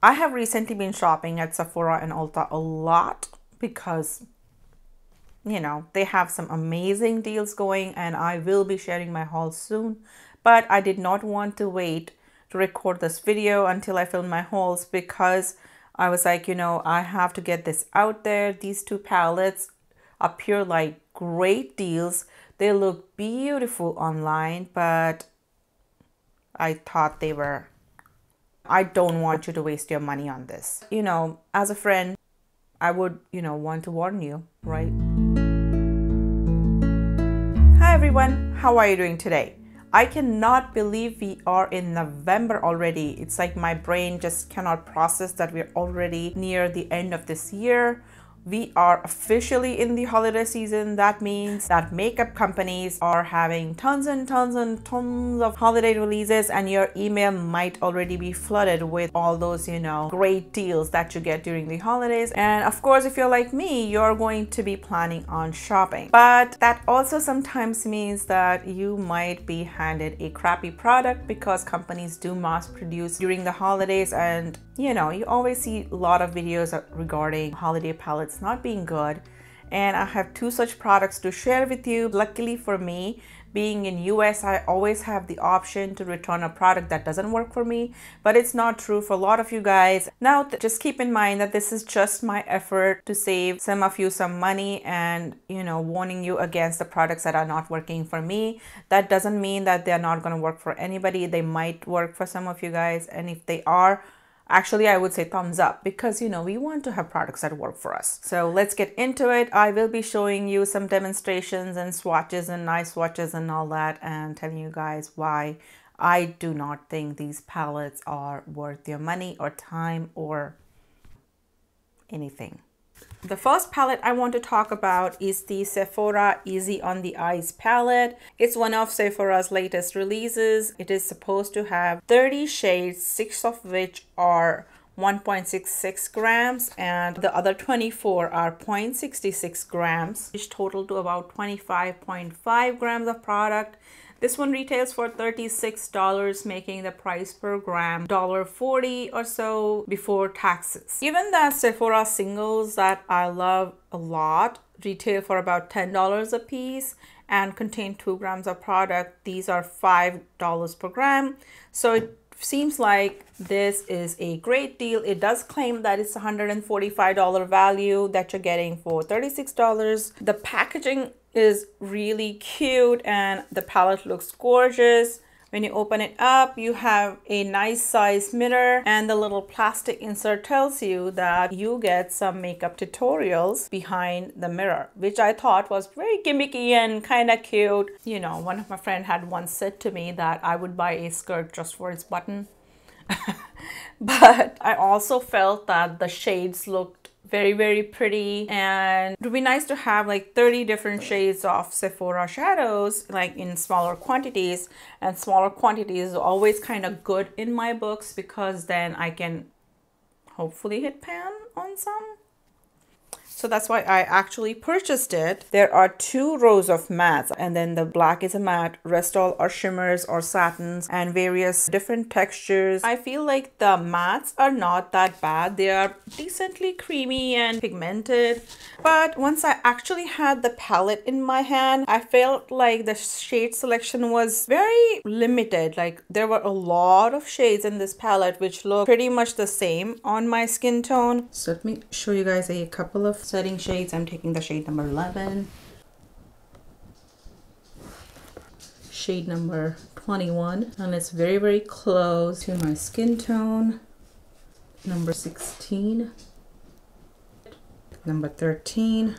I have recently been shopping at Sephora and Ulta a lot because, you know, they have some amazing deals going, and I will be sharing my haul soon. But I did not want to wait to record this video until I film my hauls because I was like, you know, I have to get this out there. These two palettes appear like great deals. They look beautiful online, but I thought they were. I don't want you to waste your money on this. You know, as a friend, I would, you know, want to warn you, right? Hi everyone, how are you doing today? I cannot believe we are in November already. It's like my brain just cannot process that we're already near the end of this year. We are officially in the holiday season. That means that makeup companies are having tons and tons and tons of holiday releases, and your email might already be flooded with all those, you know, great deals that you get during the holidays. And of course, if you're like me, you're going to be planning on shopping. But that also sometimes means that you might be handed a crappy product because companies do mass produce during the holidays, and you know, you always see a lot of videos regarding holiday palettes not being good. And I have two such products to share with you. Luckily for me, being in US, I always have the option to return a product that doesn't work for me, but it's not true for a lot of you guys. Now, just keep in mind that this is just my effort to save some of you some money and, you know, warning you against the products that are not working for me. That doesn't mean that they're not going to work for anybody. They might work for some of you guys, and if they are, actually, I would say thumbs up, because, you know, we want to have products that work for us. So let's get into it. I will be showing you some demonstrations and swatches and nice swatches and all that, and telling you guys why I do not think these palettes are worth your money or time or anything. The first palette I want to talk about is the Sephora Easy on the Eyes palette. It's one of Sephora's latest releases. It is supposed to have 30 shades, 6 of which are 1.66 grams and the other 24 are 0.66 grams, which total to about 25.5 grams of product. This one retails for $36, making the price per gram $1.40 or so before taxes. Even the Sephora singles that I love a lot retail for about $10 a piece and contain 2 grams of product. These are $5 per gram. So it seems like this is a great deal. It does claim that it's $145 value that you're getting for $36. The packaging is really cute and the palette looks gorgeous. When you open it up, you have a nice size mirror, and the little plastic insert tells you that you get some makeup tutorials behind the mirror, which I thought was very gimmicky and kind of cute. You know, one of my friends had once said to me that I would buy a skirt just for its button. But I also felt that the shades looked very, very pretty, and it would be nice to have like 30 different shades of Sephora shadows, like in smaller quantities. And smaller quantities is always kind of good in my books because then I can hopefully hit pan on some. So that's why I actually purchased it. There are 2 rows of mattes, and then the black is a matte, rest all are shimmers or satins and various different textures. I feel like the mattes are not that bad. They are decently creamy and pigmented. But once I actually had the palette in my hand, I felt like the shade selection was very limited. Like there were a lot of shades in this palette which look pretty much the same on my skin tone. So let me show you guys a couple of setting shades. I'm taking the shade number 11, shade number 21, and it's very, very close to my skin tone. Number 16, number 13,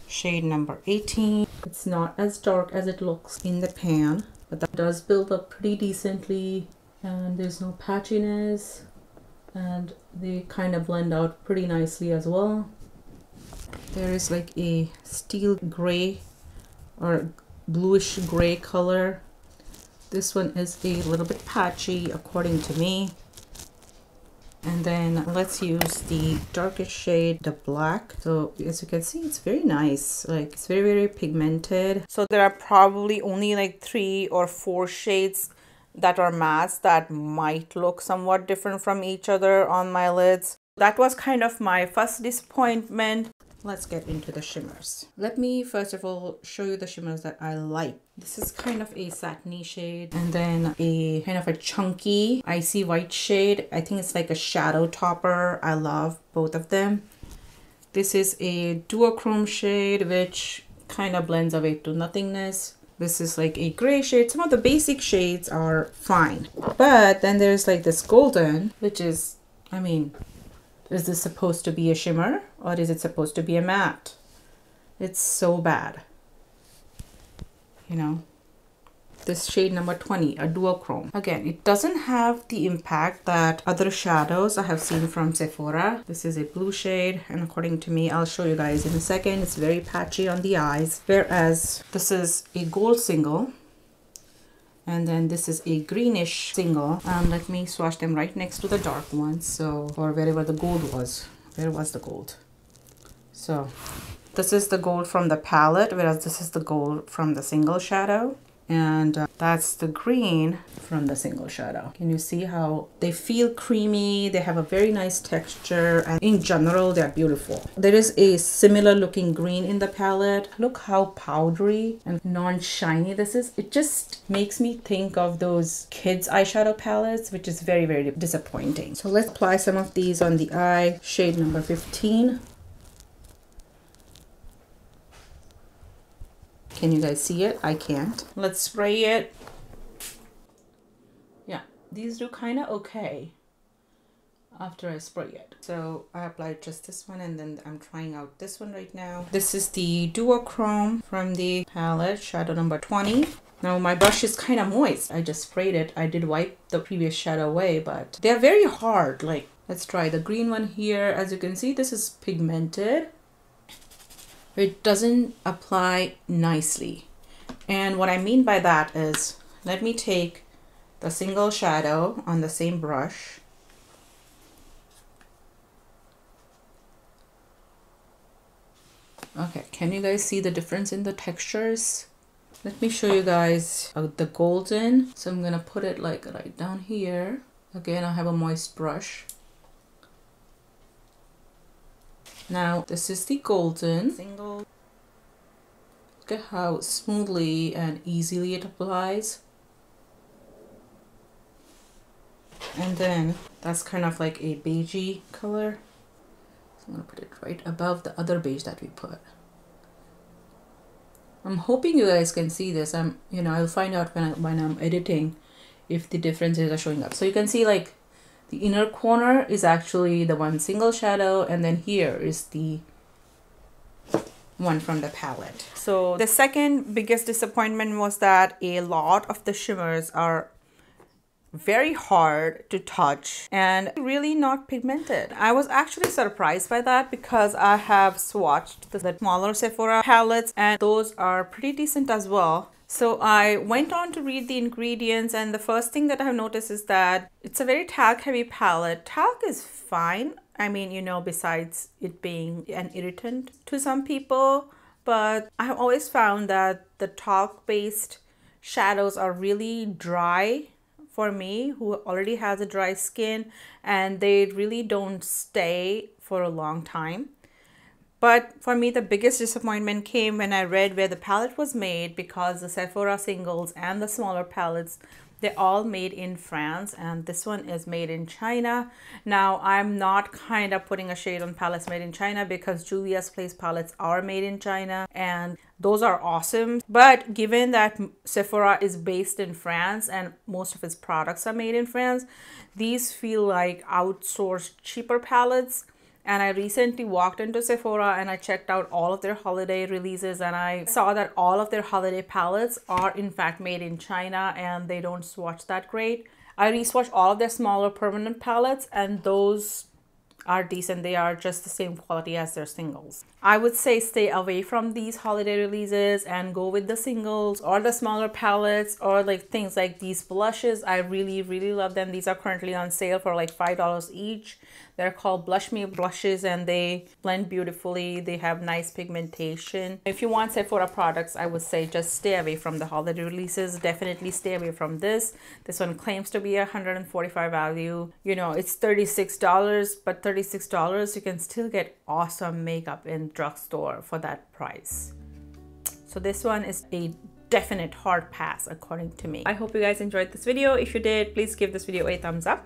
shade number 18. It's not as dark as it looks in the pan, but that does build up pretty decently, and there's no patchiness, and they kind of blend out pretty nicely as well. There is like a steel gray or bluish gray color. This one is a little bit patchy according to me. And then let's use the darkest shade, the black. So as you can see, it's very nice. Like it's very, very pigmented. So there are probably only like 3 or 4 shades that are mattes that might look somewhat different from each other on my lids. That was kind of my first disappointment. Let's get into the shimmers. Let me first of all show you the shimmers that I like. This is kind of a satiny shade, and then a kind of a chunky icy white shade. I think it's like a shadow topper. I love both of them. This is a Duochrome shade, which kind of blends away to nothingness. This is like a gray shade. Some of the basic shades are fine, but then there's like this golden, which is, I mean, is this supposed to be a shimmer or is it supposed to be a matte? It's so bad. You know, this shade number 20, a Duochrome. Again, it doesn't have the impact that other shadows I have seen from Sephora. This is a blue shade, and according to me, I'll show you guys in a second, it's very patchy on the eyes. Whereas this is a gold single, and then this is a greenish single. Let me swatch them right next to the dark ones. So, or wherever the gold was. Where was the gold? So this is the gold from the palette, whereas this is the gold from the single shadow. And that's the green from the single shadow. Can you see how they feel creamy? They have a very nice texture, and in general they're beautiful. There is a similar looking green in the palette. Look how powdery and non-shiny this is. It just makes me think of those kids eyeshadow palettes, which is very, very disappointing. So let's apply some of these on the eye. Shade number 15. Can you guys see it? I can't. Let's spray it. Yeah, these do kind of okay after I spray it. So I applied just this one, and then I'm trying out this one right now. This is the Duochrome from the palette, shadow number 20. Now my brush is kind of moist. I just sprayed it. I did wipe the previous shadow away, but they're very hard. Like, let's try the green one here. As you can see, this is pigmented. It doesn't apply nicely. And what I mean by that is, let me take the single shadow on the same brush. Okay, can you guys see the difference in the textures? Let me show you guys the golden. So I'm gonna put it like right down here. Again, I have a moist brush. Now this is the golden single. Look at how smoothly and easily it applies. And then that's kind of like a beigey color. So I'm gonna put it right above the other beige that we put. I'm hoping you guys can see this. I'll find out when I'm editing if the differences are showing up. So you can see like the inner corner is actually the one single shadow, and then here is the one from the palette. So the second biggest disappointment was that a lot of the shimmers are very hard to touch and really not pigmented. I was actually surprised by that because I have swatched the smaller Sephora palettes, and those are pretty decent as well. So I went on to read the ingredients, and the first thing that I have noticed is that it's a very talc heavy palette. Talc is fine. I mean, besides it being an irritant to some people, but I have always found that the talc based shadows are really dry for me, who already has a dry skin, and they really don't stay for a long time. But for me, the biggest disappointment came when I read where the palette was made, because the Sephora singles and the smaller palettes, they're all made in France, and this one is made in China. Now, I'm not kind of putting a shade on palettes made in China, because Juvia's Place palettes are made in China, and those are awesome. But given that Sephora is based in France and most of its products are made in France, these feel like outsourced cheaper palettes. And I recently walked into Sephora and I checked out all of their holiday releases, and I saw that all of their holiday palettes are in fact made in China, and they don't swatch that great. I re-swatched all of their smaller permanent palettes, and those are decent. They are just the same quality as their singles. I would say stay away from these holiday releases and go with the singles or the smaller palettes, or like things like these blushes. I really love them. These are currently on sale for like $5 each. They're called Blush Me blushes and they blend beautifully. They have nice pigmentation. If you want Sephora products, I would say just stay away from the holiday releases. Definitely stay away from this. This one claims to be a $145 value. You know, it's $36, but $36 you can still get awesome makeup in drugstore for that price. So this one is a definite hard pass according to me. I hope you guys enjoyed this video. If you did, please give this video a thumbs up.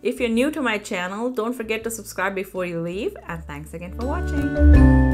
If you're new to my channel, don't forget to subscribe before you leave, and thanks again for watching.